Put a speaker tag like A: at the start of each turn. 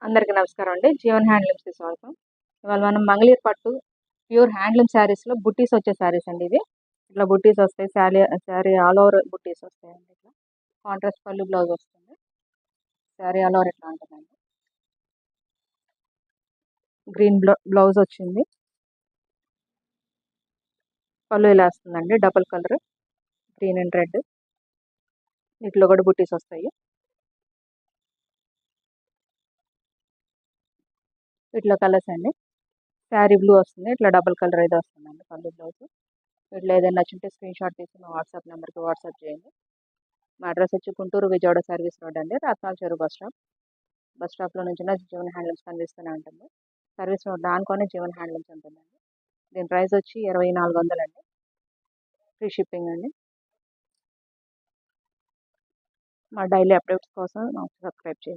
A: అందరికీ నమస్కారం అండి. జీవన్ హ్యాండ్లూమ్స్‌కి స్వాగతం. ఇవాళ మనం మంగళగిరి పట్టు ప్యూర్ హ్యాండ్లూమ్ శారీస్‌లో బుట్టీస్ వచ్చే శారీస్ అండి ఇవి. ఇట్లా బుట్టీస్ వస్తాయి. శారీ ఆల్ ఓవర్ బుట్టీస్ వస్తాయండి ఇట్లా. కాంట్రాస్ట్ పళ్ళు బ్లౌజ్ వస్తుంది. శారీ ఆల్ ఓవర్ ఇట్లా ఉంటుందండి. గ్రీన్ బ్లౌజ్ వచ్చింది. పళ్ళు ఇలా వస్తుందండి. Double colour green and red. వీటిలో కూడా బుట్టీస్ వస్తాయి. వీటిలో కలర్స్ అండి. శారీ బ్లూ వస్తుంది. ఇట్లా డబుల్ కలర్ అయితే వస్తుందండి పళ్ళు బ్లౌజ్. వీటిలో ఏదైనా నచ్చుంటే స్క్రీన్ షాట్ తీసి మా వాట్సాప్ నెంబర్కి వాట్సాప్ చేయండి. మా అడ్రస్ వచ్చి గుంటూరు విజయవాడ సర్వీస్ రోడ్ అండి. రత్నాల చెరువు బస్ స్టాప్లో నుంచి జీవన్ హ్యాండ్లూమ్స్ కనిపిస్తూనే ఉంటుంది. సర్వీస్ రోడ్ దానికోనే జీవన్ హ్యాండ్లూమ్స్ ఉంటుందండి. దీని ప్రైస్ వచ్చి 2400 అండి. ఫ్రీ షిప్పింగ్ అండి. మా డైలీ అప్డేట్స్ కోసం సబ్స్క్రైబ్ చేయండి.